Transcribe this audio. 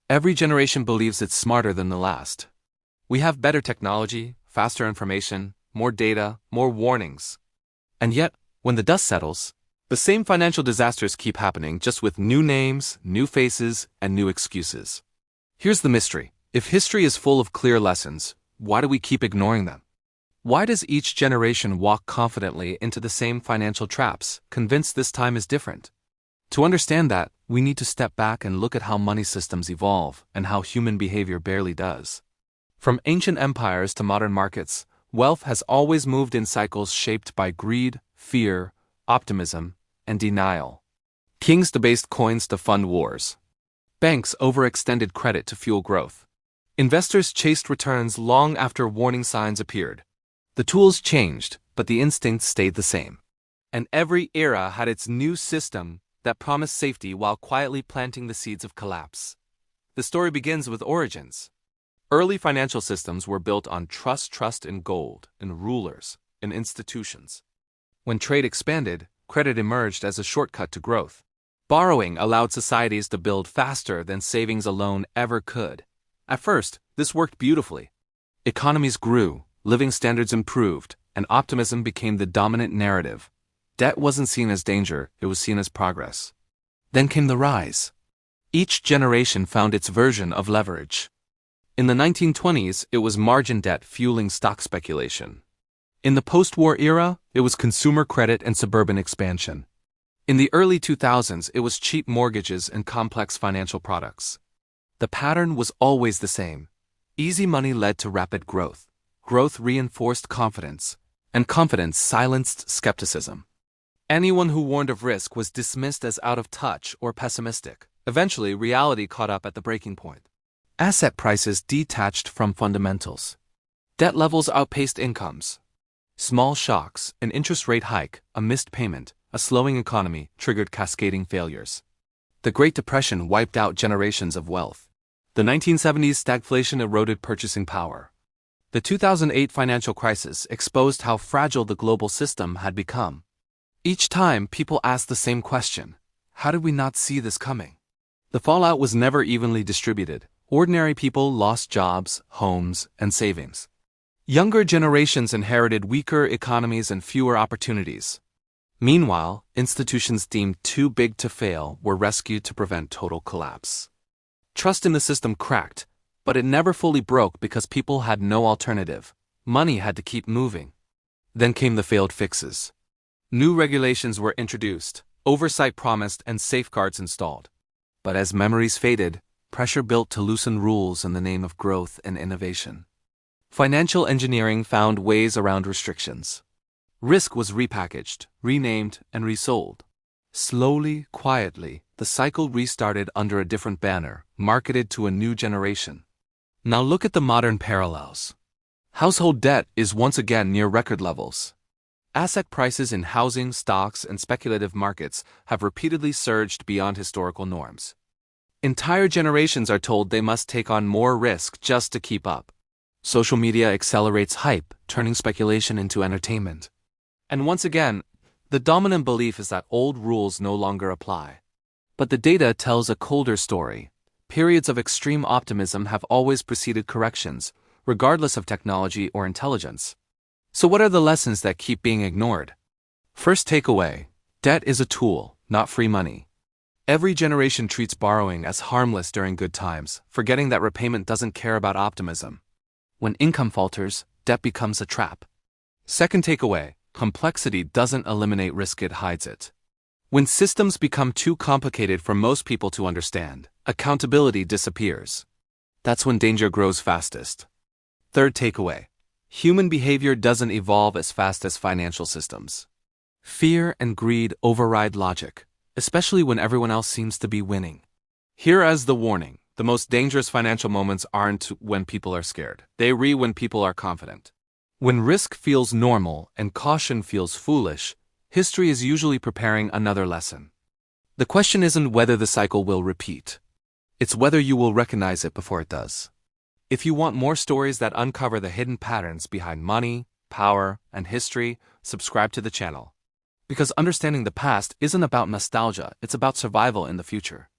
Every generation believes it's smarter than the last. We have better technology, faster information, more data, more warnings. And yet, when the dust settles, the same financial disasters keep happening, just with new names, new faces, and new excuses. Here's the mystery. If history is full of clear lessons, why do we keep ignoring them? Why does each generation walk confidently into the same financial traps, convinced this time is different? To understand that, we need to step back and look at how money systems evolve and how human behavior barely does. From ancient empires to modern markets, wealth has always moved in cycles shaped by greed, fear, optimism, and denial. Kings debased coins to fund wars. Banks overextended credit to fuel growth. Investors chased returns long after warning signs appeared. The tools changed, but the instincts stayed the same. And every era had its new system that promised safety while quietly planting the seeds of collapse. The story begins with origins. Early financial systems were built on trust in gold, in rulers, in institutions. When trade expanded, credit emerged as a shortcut to growth. Borrowing allowed societies to build faster than savings alone ever could. At first, this worked beautifully. Economies grew, living standards improved, and optimism became the dominant narrative. Debt wasn't seen as danger, it was seen as progress. Then came the rise. Each generation found its version of leverage. In the 1920s, it was margin debt fueling stock speculation. In the post-war era, it was consumer credit and suburban expansion. In the early 2000s, it was cheap mortgages and complex financial products. The pattern was always the same. Easy money led to rapid growth. Growth reinforced confidence, and confidence silenced skepticism. Anyone who warned of risk was dismissed as out of touch or pessimistic. Eventually, reality caught up at the breaking point. Asset prices detached from fundamentals. Debt levels outpaced incomes. Small shocks, an interest rate hike, a missed payment, a slowing economy triggered cascading failures. The Great Depression wiped out generations of wealth. The 1970s stagflation eroded purchasing power. The 2008 financial crisis exposed how fragile the global system had become. Each time, people asked the same question: how did we not see this coming? The fallout was never evenly distributed. Ordinary people lost jobs, homes, and savings. Younger generations inherited weaker economies and fewer opportunities. Meanwhile, institutions deemed too big to fail were rescued to prevent total collapse. Trust in the system cracked, but it never fully broke because people had no alternative. Money had to keep moving. Then came the failed fixes. New regulations were introduced, oversight promised, and safeguards installed. But as memories faded, pressure built to loosen rules in the name of growth and innovation. Financial engineering found ways around restrictions. Risk was repackaged, renamed, and resold. Slowly, quietly, the cycle restarted under a different banner, marketed to a new generation. Now look at the modern parallels. Household debt is once again near record levels. Asset prices in housing, stocks, and speculative markets have repeatedly surged beyond historical norms. Entire generations are told they must take on more risk just to keep up. Social media accelerates hype, turning speculation into entertainment. And once again, the dominant belief is that old rules no longer apply. But the data tells a colder story. Periods of extreme optimism have always preceded corrections, regardless of technology or intelligence. So what are the lessons that keep being ignored? First takeaway: debt is a tool, not free money. Every generation treats borrowing as harmless during good times, forgetting that repayment doesn't care about optimism. When income falters, debt becomes a trap. Second takeaway: complexity doesn't eliminate risk, it hides it. When systems become too complicated for most people to understand, accountability disappears. That's when danger grows fastest. Third takeaway: human behavior doesn't evolve as fast as financial systems. Fear and greed override logic, especially when everyone else seems to be winning. Here is the warning: the most dangerous financial moments aren't when people are scared. When people are confident. When risk feels normal and caution feels foolish, history is usually preparing another lesson. The question isn't whether the cycle will repeat. It's whether you will recognize it before it does. If you want more stories that uncover the hidden patterns behind money, power, and history, subscribe to the channel. Because understanding the past isn't about nostalgia, it's about survival in the future.